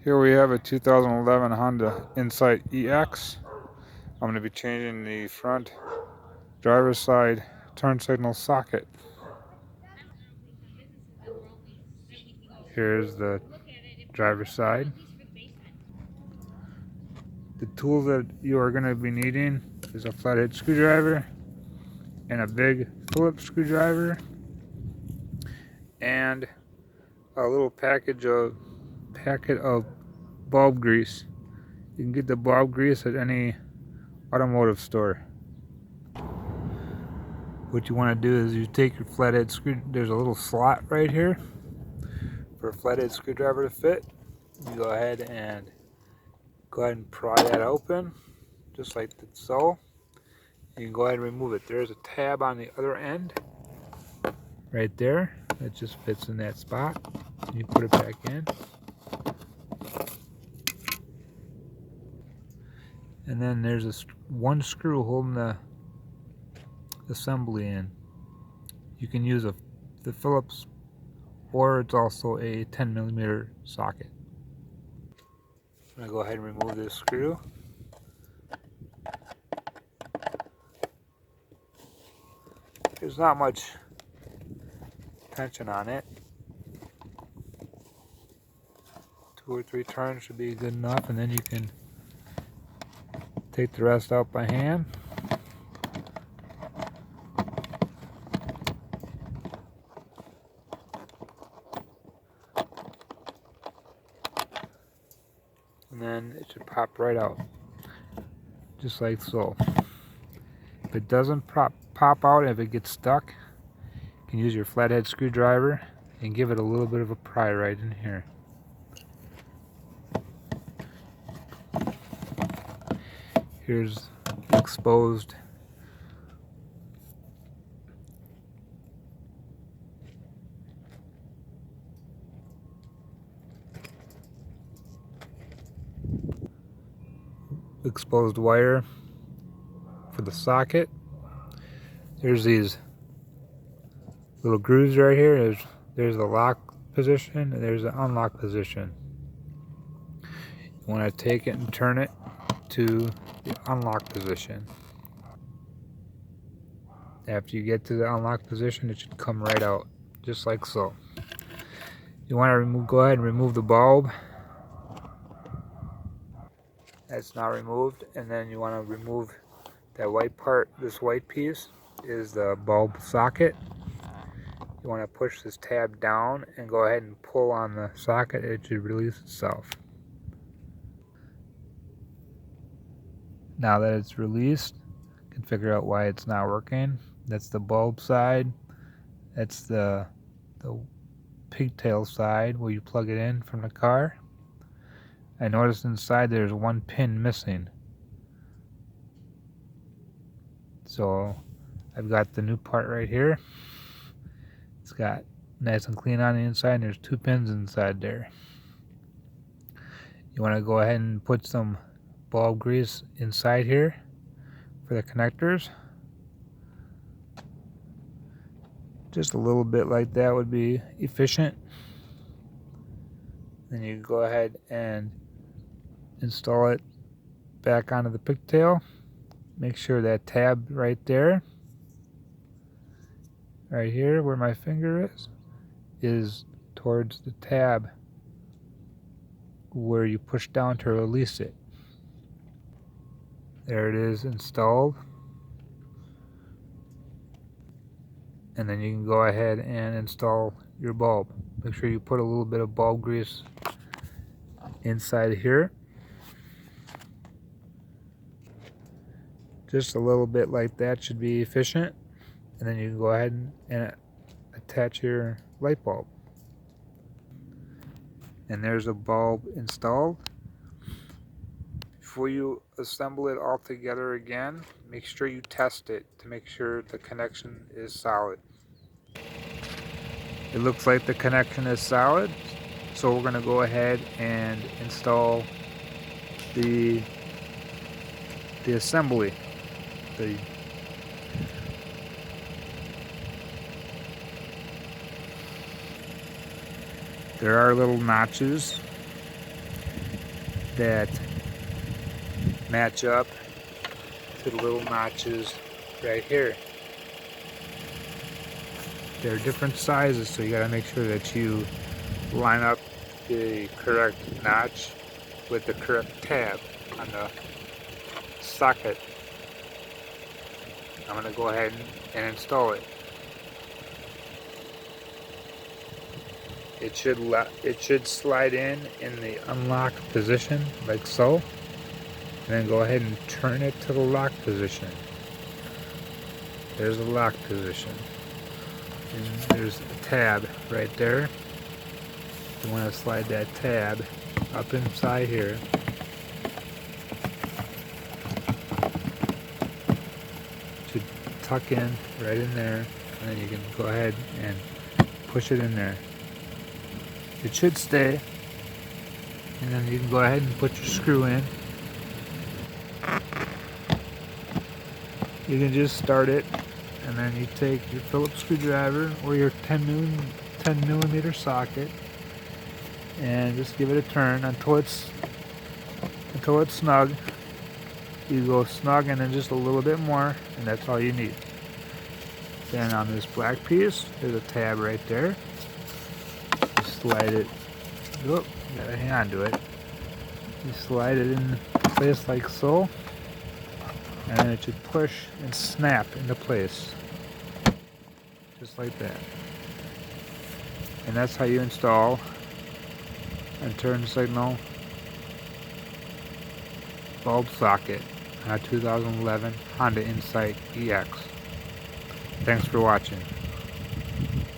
Here we have a 2011 Honda Insight EX. I'm going to be changing the front driver's side turn signal socket. Here's the driver's side. The tools that you are going to be needing is a flathead screwdriver and a big Phillips screwdriver and a little packet of bulb grease. You can get the bulb grease at any automotive store. What you want to do is you take your flathead screw. There's a little slot right here for a flathead screwdriver to fit. You go ahead and pry that open, just like so. You can go ahead and remove it. There's a tab on the other end, right there. That just fits in that spot. You put it back in. And then there's one screw holding the assembly in. You can use the Phillips, or it's also a 10mm socket. I'm going to go ahead and remove this screw. There's not much tension on it. 2 or 3 turns should be good enough, and then you can take the rest out by hand. And then it should pop right out, just like so. If it doesn't pop out, if it gets stuck, you can use your flathead screwdriver and give it a little bit of a pry right in here. Here's exposed wire for the socket. There's these little grooves right here. There's the lock position and there's the unlock position. You want to take it and turn it to the unlock position. After you get to the unlock position, it should come right out, just like so. You want to go ahead and remove the bulb. That's now removed, and then you want to remove that white part. This white piece is the bulb socket. You want to push this tab down and go ahead and pull on the socket. It should release itself. Now that it's released, you can figure out why it's not working. That's the bulb side. That's the pigtail side where you plug it in from the car. I noticed inside there's one pin missing. So I've got the new part right here. It's got nice and clean on the inside, and there's 2 pins inside there. You want to go ahead and put some bulb grease inside here for the connectors. Just a little bit like that would be efficient. Then you go ahead and install it back onto the pigtail. Make sure that tab right there, right here where my finger is towards the tab where you push down to release it. There it is, installed. And then you can go ahead and install your bulb. Make sure you put a little bit of bulb grease inside here. Just a little bit like that should be efficient. And then you can go ahead and attach your light bulb. And there's a bulb installed. Before you assemble it all together again, make sure you test it to make sure the connection is solid. It looks like the connection is solid, so we're going to go ahead and install the assembly. There are little notches that match up to the little notches right here. They're different sizes, so you gotta make sure that you line up the correct notch with the correct tab on the socket. I'm gonna go ahead and install it. It should slide in the unlock position like so, and then go ahead and turn it to the lock position. There's the lock position, and there's a tab right there. You want to slide that tab up inside here. Should tuck in right in there, and then you can go ahead and push it in there. It should stay, and then you can go ahead and put your screw in. You can just start it, and then you take your Phillips screwdriver or your 10 millimeter socket and just give it a turn until it's snug. You go snug and then just a little bit more, and that's all you need. Then on this black piece, there's a tab right there. Slide it, oh, gotta hang on to it. You slide it in place like so, and then it should push and snap into place, just like that. And that's how you install a turn signal bulb socket on a 2011 Honda Insight EX. Thanks for watching.